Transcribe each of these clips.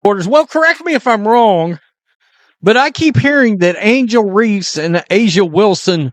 Orders. Well, correct me if I'm wrong, but I keep hearing that Angel Reese and Asia Wilson,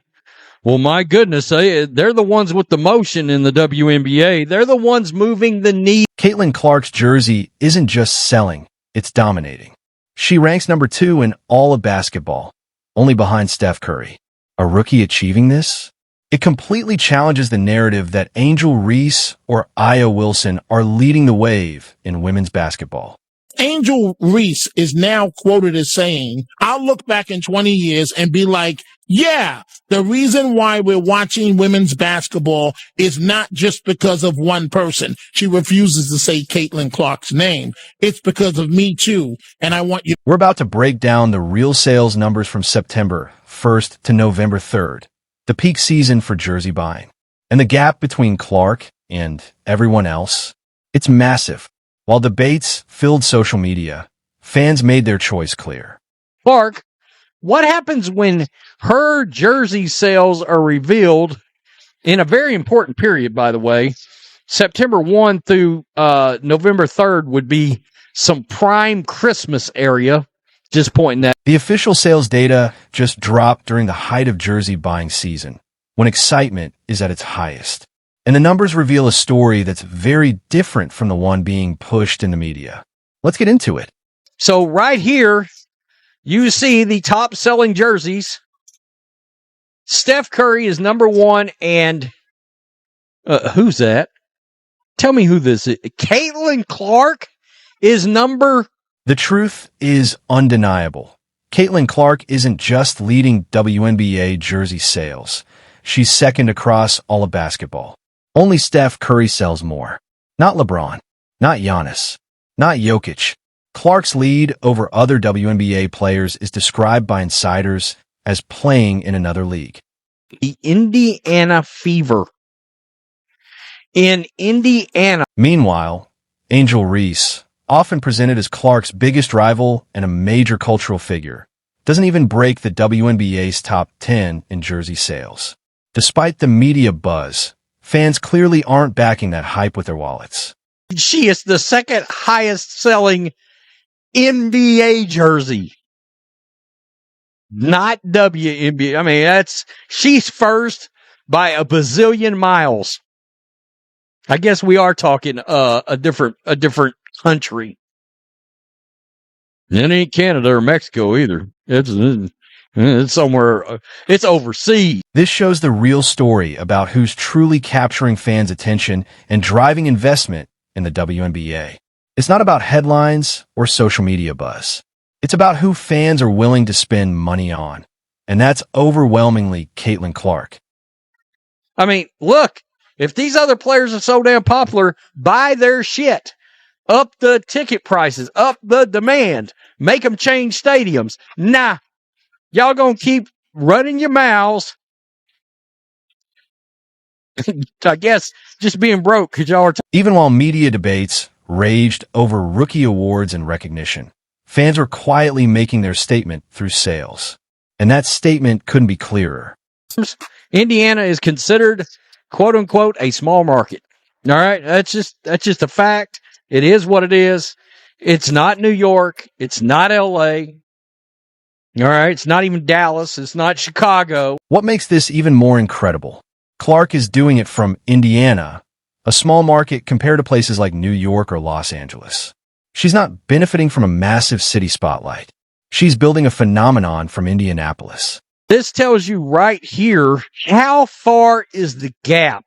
well, my goodness, they're the ones with the motion in the WNBA. They're the ones moving the needle. Caitlin Clark's jersey isn't just selling, it's dominating. She ranks number 2 in all of basketball, only behind Steph Curry. A rookie achieving this? It completely challenges the narrative that Angel Reese or Aya Wilson are leading the wave in women's basketball. Angel Reese is now quoted as saying, I'll look back in 20 years and be like, yeah, the reason why we're watching women's basketball is not just because of one person. She refuses to say Caitlin Clark's name. It's because of me too. And I want you. We're about to break down the real sales numbers from September 1st to November 3rd, the peak season for jersey buying. And the gap between Clark and everyone else, it's massive. While debates filled social media, fans made their choice clear. Clark, what happens when her jersey sales are revealed in a very important period, by the way? September 1 through November 3rd would be some prime Christmas area. Just pointing that. The official sales data just dropped during the height of jersey buying season, when excitement is at its highest. And the numbers reveal a story that's very different from the one being pushed in the media. Let's get into it. So right here, you see the top selling jerseys. Steph Curry is number 1, and who's that? Tell me who this is. Caitlin Clark is number. The truth is undeniable. Caitlin Clark isn't just leading WNBA jersey sales. She's second across all of basketball. Only Steph Curry sells more. Not LeBron. Not Giannis. Not Jokic. Clark's lead over other WNBA players is described by insiders as playing in another league. The Indiana Fever. In Indiana. Meanwhile, Angel Reese, often presented as Clark's biggest rival and a major cultural figure, doesn't even break the WNBA's top 10 in jersey sales. Despite the media buzz, fans clearly aren't backing that hype with their wallets. She is the second highest selling NBA jersey. Not WNBA. I mean, she's first by a bazillion miles. I guess we are talking a different country. It ain't Canada or Mexico either. It's somewhere, it's overseas. This shows the real story about who's truly capturing fans' attention and driving investment in the WNBA. It's not about headlines or social media buzz. It's about who fans are willing to spend money on. And that's overwhelmingly Caitlin Clark. I mean, look, if these other players are so damn popular, buy their shit. Up the ticket prices, up the demand, make them change stadiums. Nah. Y'all gonna keep running your mouths. I guess just being broke because y'all are. Even while media debates raged over rookie awards and recognition, fans were quietly making their statement through sales. And that statement couldn't be clearer. Indiana is considered, quote unquote, a small market. All right. That's just a fact. It is what it is. It's not New York. It's not LA. All right, it's not even Dallas. It's not Chicago. What makes this even more incredible? Clark is doing it from Indiana, a small market compared to places like New York or Los Angeles. She's not benefiting from a massive city spotlight. She's building a phenomenon from Indianapolis. This tells you right here how far is the gap.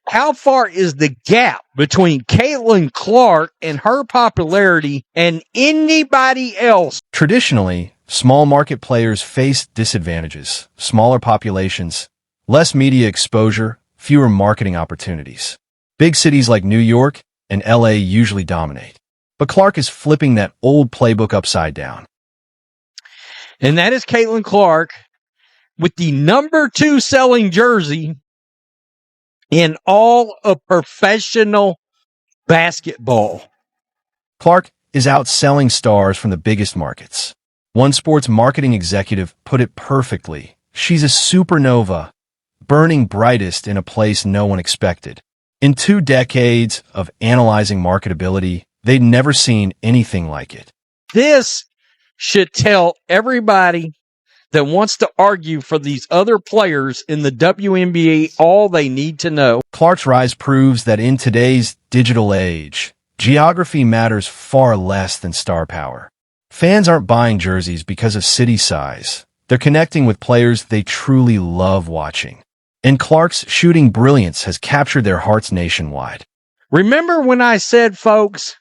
How far is the gap between Caitlin Clark and her popularity and anybody else? Traditionally, small market players face disadvantages, smaller populations, less media exposure, fewer marketing opportunities. Big cities like New York and LA usually dominate. But Clark is flipping that old playbook upside down. And that is Caitlin Clark with the number 2 selling jersey in all of professional basketball. Clark is outselling stars from the biggest markets. One sports marketing executive put it perfectly. She's a supernova, burning brightest in a place no one expected. In 2 decades of analyzing marketability, They'd never seen anything like it. This should tell everybody that wants to argue for these other players in the WNBA all they need to know. Clark's rise proves that in today's digital age, geography matters far less than star power. Fans aren't buying jerseys because of city size. They're connecting with players they truly love watching. And Clark's shooting brilliance has captured their hearts nationwide. Remember when I said, folks,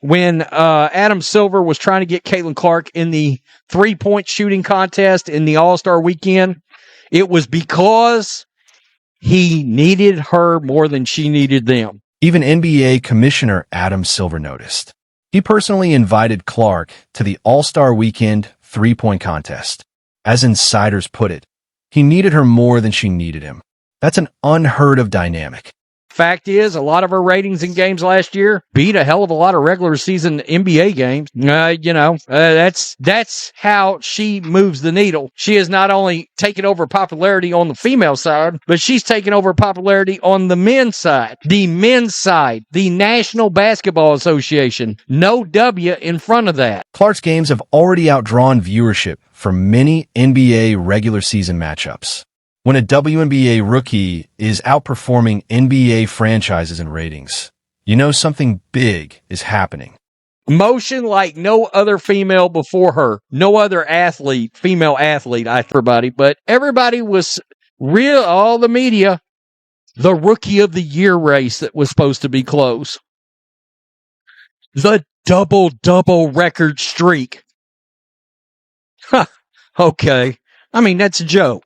when Adam Silver was trying to get Caitlin Clark in the three-point shooting contest in the All-Star weekend, it was because he needed her more than she needed them. Even NBA Commissioner Adam Silver noticed. He personally invited Clark to the All-Star Weekend three-point contest. As insiders put it, he needed her more than she needed him. That's an unheard of dynamic. Fact is, a lot of her ratings in games last year beat a hell of a lot of regular season NBA games. That's how she moves the needle. She has not only taken over popularity on the female side, but she's taken over popularity on the men's side. The men's side, the National Basketball Association. No W in front of that. Clark's games have already outdrawn viewership for many NBA regular season matchups. When a WNBA rookie is outperforming NBA franchises in ratings, you know something big is happening. Motion like no other female before her. No other athlete, female athlete, but everybody was real, all the media, the Rookie of the Year race that was supposed to be close. The double record streak. Huh. Okay. I mean, that's a joke.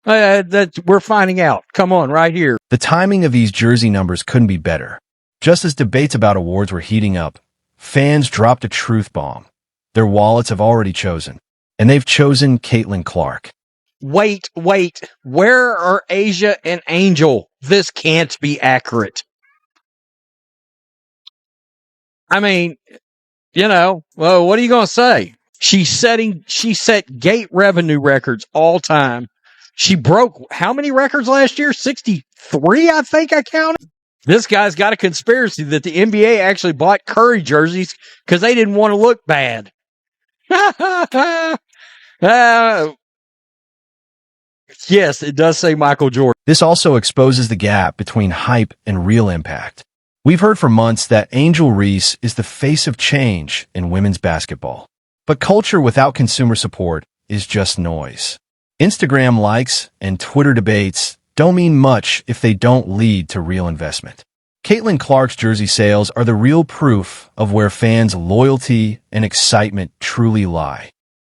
We're finding out. Come on, right here. The timing of these jersey numbers couldn't be better. Just as debates about awards were heating up, fans dropped a truth bomb. Their wallets have already chosen, and they've chosen Caitlin Clark. Wait. Where are Asia and Angel? This can't be accurate. I mean, well, what are you going to say? She set gate revenue records all time. She broke how many records last year? 63, I think I counted. This guy's got a conspiracy that the NBA actually bought Curry jerseys because they didn't want to look bad. Yes, it does say Michael Jordan. This also exposes the gap between hype and real impact. We've heard for months that Angel Reese is the face of change in women's basketball. But culture without consumer support is just noise. Instagram likes and Twitter debates don't mean much if they don't lead to real investment. Caitlin Clark's jersey sales are the real proof of where fans' loyalty and excitement truly lie.